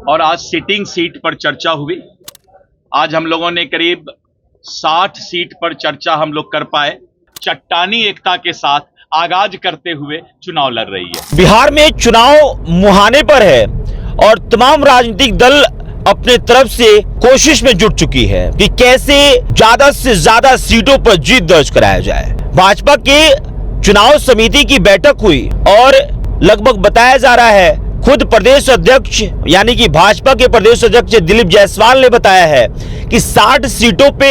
और आज sitting seat पर चर्चा हुई। आज हम लोगों ने करीब 60 सीट पर चर्चा हम लोग कर पाए। चट्टानी एकता के साथ आगाज करते हुए चुनाव लड़ रही है। बिहार में चुनाव मुहाने पर है और तमाम राजनीतिक दल अपने तरफ से कोशिश में जुट चुकी है कि कैसे ज्यादा से ज्यादा सीटों पर जीत दर्ज कराया जाए। भाजपा के चुनाव समिति की बैठक हुई और लगभग बताया जा रहा है, खुद प्रदेश अध्यक्ष यानी कि भाजपा के प्रदेश अध्यक्ष दिलीप जायसवाल ने बताया है कि 60 सीटों पे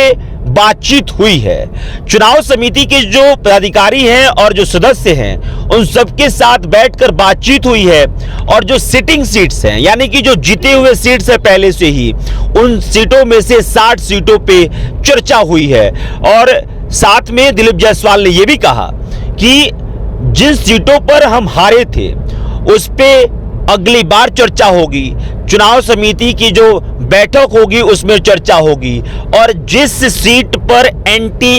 बातचीत हुई है। चुनाव समिति के जो पदाधिकारी हैं और जो सदस्य हैं उन सबके साथ बैठकर बातचीत हुई है और जो सिटिंग सीट्स हैं यानी कि जो जीते हुए सीट्स है पहले से ही, उन सीटों में से 60 सीटों पे चर्चा हुई है। और साथ में दिलीप जायसवाल ने यह भी कहा कि जिन सीटों पर हम हारे थे उस पे अगली बार चर्चा होगी, चुनाव समिति की जो बैठक होगी उसमें चर्चा होगी। और जिस सीट पर एंटी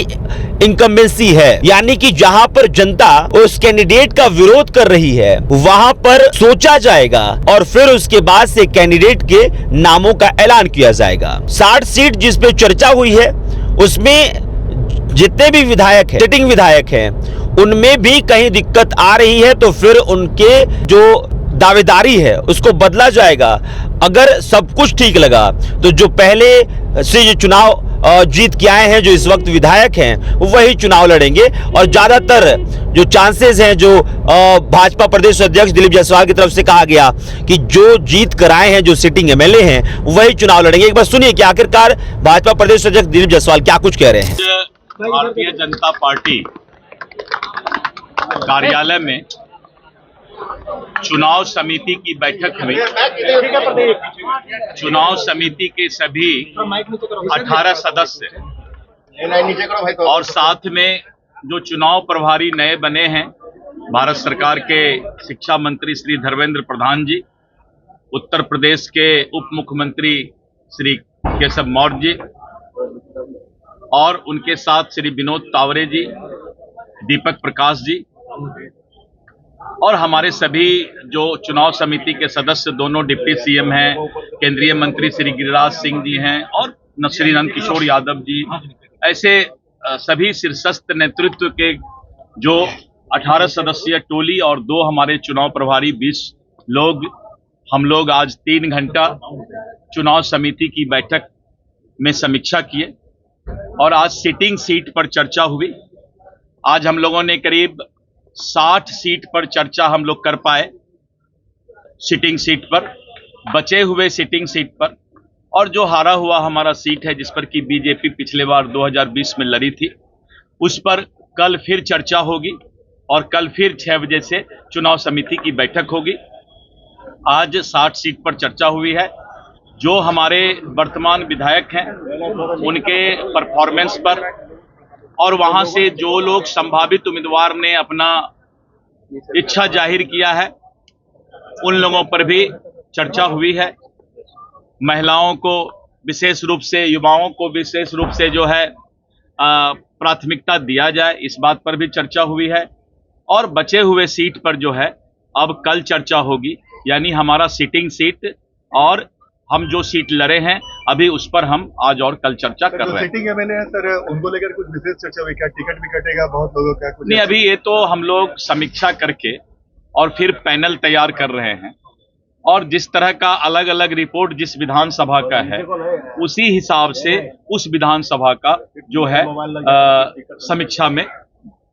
इनकम्बेंसी है यानी कि जहां पर जनता उस कैंडिडेट का विरोध कर रही है वहां पर सोचा जाएगा और फिर उसके बाद से कैंडिडेट के नामों का ऐलान किया जाएगा। 60 सीट जिस पे चर्चा हुई है उसमें जितने भी विधायक हैं, सिटिंग विधायक हैं, उनमें भी कहीं दिक्कत आ रही है तो फिर उनके जो दावेदारी है उसको बदला जाएगा। अगर सब कुछ ठीक लगा तो जो पहले से जो चुनाव जीत के आए हैं, जो इस वक्त विधायक हैं, वही चुनाव लड़ेंगे। और ज्यादातर जो चांसेस हैं, जो भाजपा प्रदेश अध्यक्ष दिलीप जायसवाल की तरफ से कहा गया कि जो जीत कर आए हैं, जो सिटिंग एमएलए हैं, वही चुनाव लड़ेंगे। एक बार सुनिए कि आखिरकार भाजपा प्रदेश अध्यक्ष दिलीप जायसवाल क्या कुछ कह रहे हैं। भारतीय जनता पार्टी कार्यालय में चुनाव समिति की बैठक हुई। चुनाव समिति के सभी 18 सदस्य और साथ में जो चुनाव प्रभारी नए बने हैं, भारत सरकार के शिक्षा मंत्री श्री धर्मेंद्र प्रधान जी, उत्तर प्रदेश के उप मुख्यमंत्री श्री केशव मौर्य जी और उनके साथ श्री विनोद तावरे जी, दीपक प्रकाश जी और हमारे सभी जो चुनाव समिति के सदस्य, दोनों डिप्टी सीएम हैं, केंद्रीय मंत्री श्री गिरिराज सिंह जी हैं और श्री नंद किशोर यादव जी, ऐसे सभी शीर्षस्थ नेतृत्व के जो 18 सदस्यीय टोली और 2 हमारे चुनाव प्रभारी 20 लोग, हम लोग आज 3 घंटा चुनाव समिति की बैठक में समीक्षा किए और आज सिटिंग सीट पर चर्चा हुई। आज हम लोगों ने करीब 60 सीट पर चर्चा हम लोग कर पाए, सिटिंग सीट पर, बचे हुए सिटिंग सीट पर। और जो हारा हुआ हमारा सीट है जिस पर कि बीजेपी पिछले बार 2020 में लड़ी थी, उस पर कल फिर चर्चा होगी और कल फिर 6 बजे से चुनाव समिति की बैठक होगी। आज 60 सीट पर चर्चा हुई है। जो हमारे वर्तमान विधायक हैं उनके परफॉर्मेंस पर और वहां से जो लोग संभावित उम्मीदवार ने अपना इच्छा जाहिर किया है उन लोगों पर भी चर्चा हुई है। महिलाओं को विशेष रूप से, युवाओं को विशेष रूप से जो है प्राथमिकता दिया जाए, इस बात पर भी चर्चा हुई है। और बचे हुए सीट पर जो है अब कल चर्चा होगी, यानी हमारा सिटिंग सीट और हम जो सीट लड़े हैं अभी उस पर हम आज और कल चर्चा कर रहे हैं। सिटिंग एमएलए है सर, उनको लेकर कुछ विशेष चर्चा हुई क्या? टिकट भी कटेगा बहुत लोगों का? कुछ नहीं, अभी ये तो हम लोग समीक्षा करके और फिर पैनल तैयार कर रहे हैं और जिस तरह का अलग अलग रिपोर्ट जिस विधानसभा का है उसी हिसाब से उस विधानसभा का जो है समीक्षा में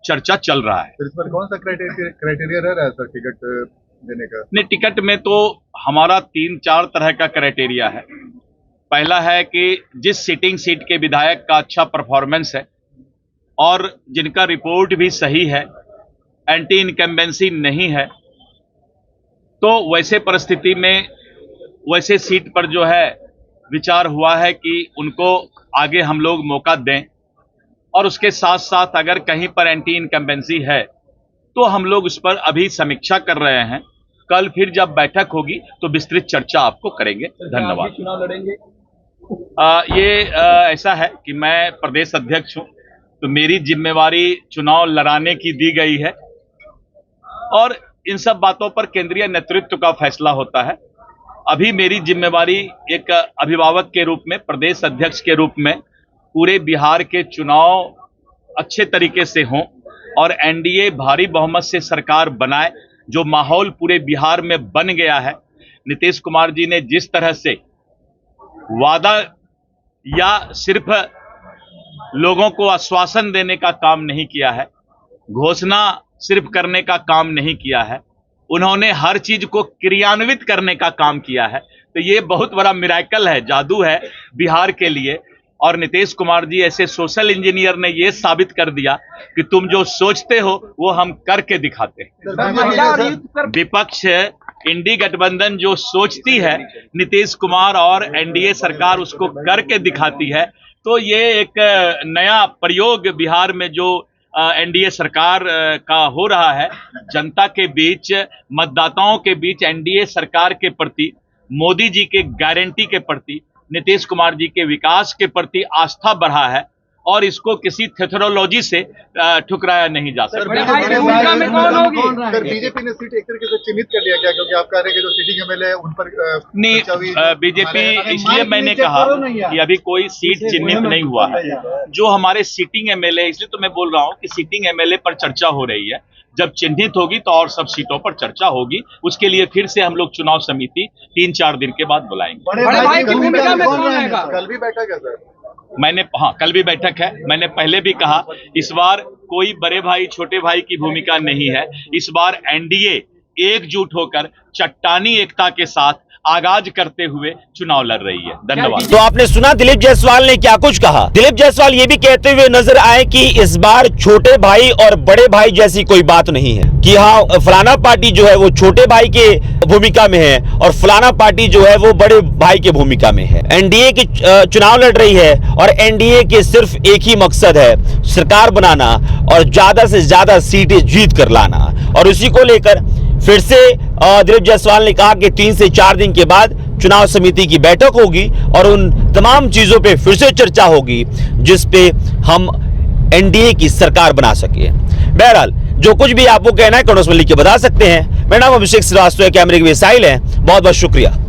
चर्चा चल रहा है। इस पर कौन सा क्राइटेरिया रह रहा है सर टिकट देने का? नहीं, टिकट में तो हमारा 3-4 तरह का क्राइटेरिया है। पहला है कि जिस सिटिंग सीट के विधायक का अच्छा परफॉर्मेंस है और जिनका रिपोर्ट भी सही है, एंटी इनकम्बेंसी नहीं है, तो वैसे परिस्थिति में वैसे सीट पर जो है विचार हुआ है कि उनको आगे हम लोग मौका दें। और उसके साथ साथ अगर कहीं पर एंटी इनकम्बेंसी है तो हम लोग उस पर अभी समीक्षा कर रहे हैं। कल फिर जब बैठक होगी तो विस्तृत चर्चा आपको करेंगे। धन्यवाद। चुनाव लड़ेंगे? ऐसा है कि मैं प्रदेश अध्यक्ष हूं तो मेरी जिम्मेवारी चुनाव लड़ाने की दी गई है और इन सब बातों पर केंद्रीय नेतृत्व का फैसला होता है। अभी मेरी जिम्मेवारी एक अभिभावक के रूप में, प्रदेश अध्यक्ष के रूप में पूरे बिहार के चुनाव अच्छे तरीके से हों और एनडीए भारी बहुमत से सरकार बनाए, जो माहौल पूरे बिहार में बन गया है। नीतीश कुमार जी ने जिस तरह से वादा या सिर्फ लोगों को आश्वासन देने का काम नहीं किया है, घोषणा सिर्फ करने का काम नहीं किया है, उन्होंने हर चीज को क्रियान्वित करने का काम किया है। तो ये बहुत बड़ा मिरेकल है, जादू है बिहार के लिए। और नीतीश कुमार जी ऐसे सोशल इंजीनियर ने ये साबित कर दिया कि तुम जो सोचते हो वो हम करके दिखाते हैं। विपक्ष इंडी गठबंधन जो सोचती है, नीतीश कुमार और एनडीए सरकार उसको करके दिखाती है। तो ये एक नया प्रयोग बिहार में जो एनडीए सरकार का हो रहा है, जनता के बीच, मतदाताओं के बीच एनडीए सरकार के प्रति, मोदी जी के गारंटी के प्रति, नीतीश कुमार जी के विकास के प्रति आस्था बढ़ा है और इसको किसी थेथरोलॉजी से ठुकराया नहीं जा सकता। सर, बीजेपी ने सीट एक तरीके से चिन्हित कर लिया क्या? क्योंकि आप कह रहे हैं कि जो सिटिंग एमएलए है उन पर नहीं, बीजेपी, इसलिए मैंने कहा कि अभी कोई सीट चिन्हित नहीं हुआ है। जो हमारे सीटिंग एमएलए, इसलिए तो मैं बोल रहा हूँ कि सीटिंग एमएलए पर चर्चा हो रही है। जब चिन्हित होगी तो और सब सीटों पर चर्चा होगी। उसके लिए फिर से हम लोग चुनाव समिति 3-4 दिन के बाद बुलाएंगे। कल भी बैठक है सर? कल भी बैठक है। मैंने पहले भी कहा, इस बार कोई बड़े भाई छोटे भाई की भूमिका नहीं है। इस बार एनडीए एकजुट होकर चट्टानी एकता के साथ आगाज करते हुए चुनाव लड़ रही है। धन्यवाद। तो आपने सुना दिलीप जायसवाल ने क्या कुछ कहा। दिलीप जायसवाल ये भी कहते हुए नजर आए कि इस बार छोटे भाई और बड़े भाई जैसी कोई बात नहीं है, कि हाँ फलाना पार्टी जो है वो छोटे भाई के भूमिका में है और फलाना पार्टी जो है वो बड़े भाई के भूमिका में है। एनडीए की चुनाव लड़ रही है और एनडीए के सिर्फ एक ही मकसद है, सरकार बनाना और ज्यादा से ज्यादा सीटें जीत कर लाना। और उसी को लेकर फिर से दिलीप जायसवाल ने कहा कि 3 से 4 दिन के बाद चुनाव समिति की बैठक होगी और उन तमाम चीजों पे फिर से चर्चा होगी जिस पे हम एनडीए की सरकार बना सके। बहरहाल जो कुछ भी आपको कहना है कमेंट्स में लिख के बता सकते हैं। मेरा नाम अभिषेक श्रीवास्तव है, कैमरे के साहिल है। बहुत बहुत शुक्रिया।